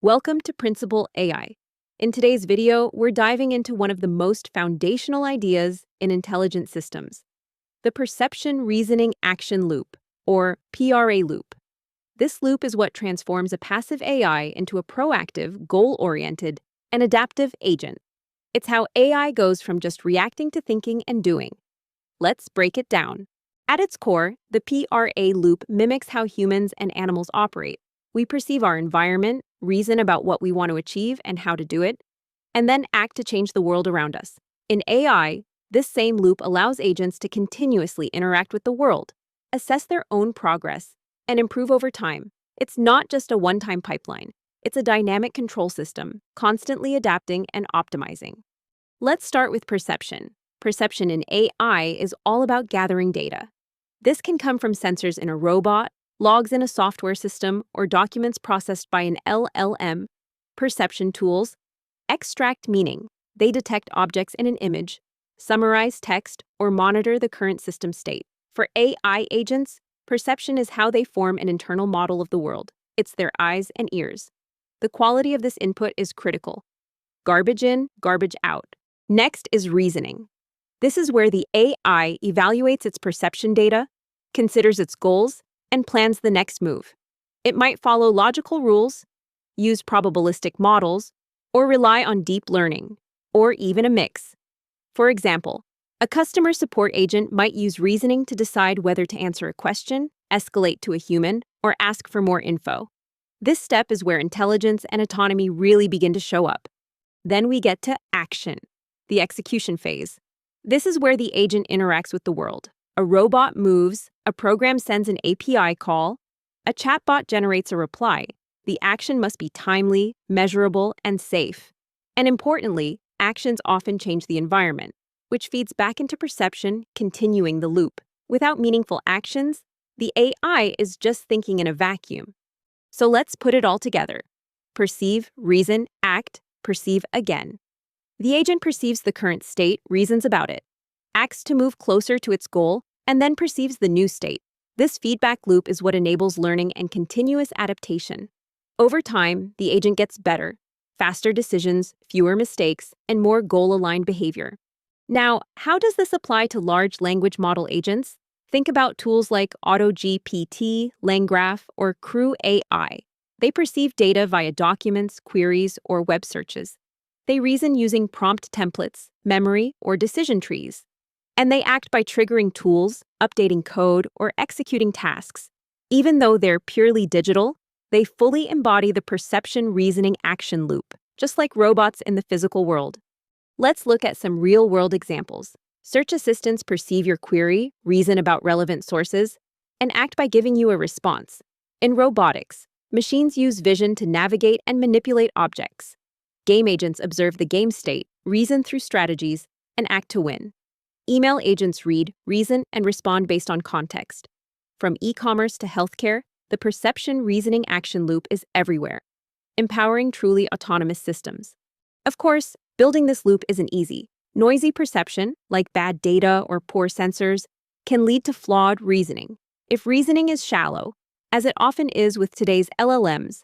Welcome to Principal AI. In today's video, we're diving into one of the most foundational ideas in intelligent systems, the Perception Reasoning Action Loop, or PRA Loop. This loop is what transforms a passive AI into a proactive, goal-oriented, and adaptive agent. It's how AI goes from just reacting to thinking and doing. Let's break it down. At its core, the PRA loop mimics how humans and animals operate. We perceive our environment, reason about what we want to achieve and how to do it, and then act to change the world around us. In AI, this same loop allows agents to continuously interact with the world, assess their own progress, and improve over time. It's not just a one-time pipeline. It's a dynamic control system, constantly adapting and optimizing. Let's start with perception. Perception in AI is all about gathering data. This can come from sensors in a robot, logs in a software system, or documents processed by an LLM. Perception tools extract meaning. They detect objects in an image, summarize text, or monitor the current system state. For AI agents, perception is how they form an internal model of the world. It's their eyes and ears. The quality of this input is critical. Garbage in, garbage out. Next is reasoning. This is where the AI evaluates its perception data, considers its goals, and plans the next move. It might follow logical rules, use probabilistic models, or rely on deep learning, or even a mix. For example, a customer support agent might use reasoning to decide whether to answer a question, escalate to a human, or ask for more info. This step is where intelligence and autonomy really begin to show up. Then we get to action, the execution phase. This is where the agent interacts with the world. A robot moves, a program sends an API call, a chatbot generates a reply. The action must be timely, measurable, and safe. And importantly, actions often change the environment, which feeds back into perception, continuing the loop. Without meaningful actions, the AI is just thinking in a vacuum. So let's put it all together. Perceive, reason, act, perceive again. The agent perceives the current state, reasons about it, acts to move closer to its goal, and then perceives the new state. This feedback loop is what enables learning and continuous adaptation. Over time, the agent gets better, faster decisions, fewer mistakes, and more goal-aligned behavior. Now, how does this apply to large language model agents? Think about tools like AutoGPT, LangGraph, or Crew AI. They perceive data via documents, queries, or web searches. They reason using prompt templates, memory, or decision trees. And they act by triggering tools, updating code, or executing tasks. Even though they're purely digital, they fully embody the perception reasoning action loop, just like robots in the physical world. Let's look at some real-world examples. Search assistants perceive your query, reason about relevant sources, and act by giving you a response. In robotics, machines use vision to navigate and manipulate objects. Game agents observe the game state, reason through strategies, and act to win. Email agents read, reason, and respond based on context. From e-commerce to healthcare, the perception reasoning action loop is everywhere, empowering truly autonomous systems. Of course, building this loop isn't easy. Noisy perception, like bad data or poor sensors, can lead to flawed reasoning. If reasoning is shallow, as it often is with today's LLMs,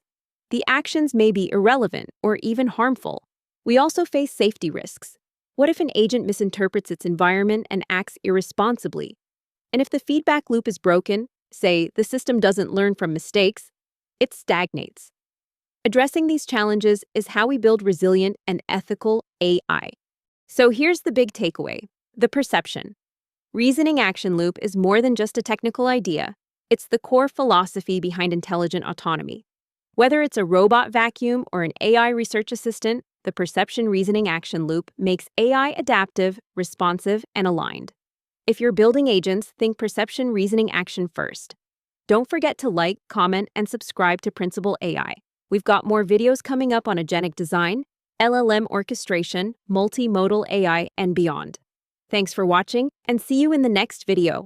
the actions may be irrelevant or even harmful. We also face safety risks. What if an agent misinterprets its environment and acts irresponsibly? And if the feedback loop is broken, say the system doesn't learn from mistakes, it stagnates. Addressing these challenges is how we build resilient and ethical AI. So here's the big takeaway: the perception reasoning action loop is more than just a technical idea. It's the core philosophy behind intelligent autonomy. Whether it's a robot vacuum or an AI research assistant, the perception reasoning action loop makes AI adaptive, responsive, and aligned. If you're building agents, think perception reasoning action first. Don't forget to like, comment, and subscribe to Principal AI. We've got more videos coming up on agentic design, LLM orchestration, multimodal AI, and beyond. Thanks for watching, and see you in the next video.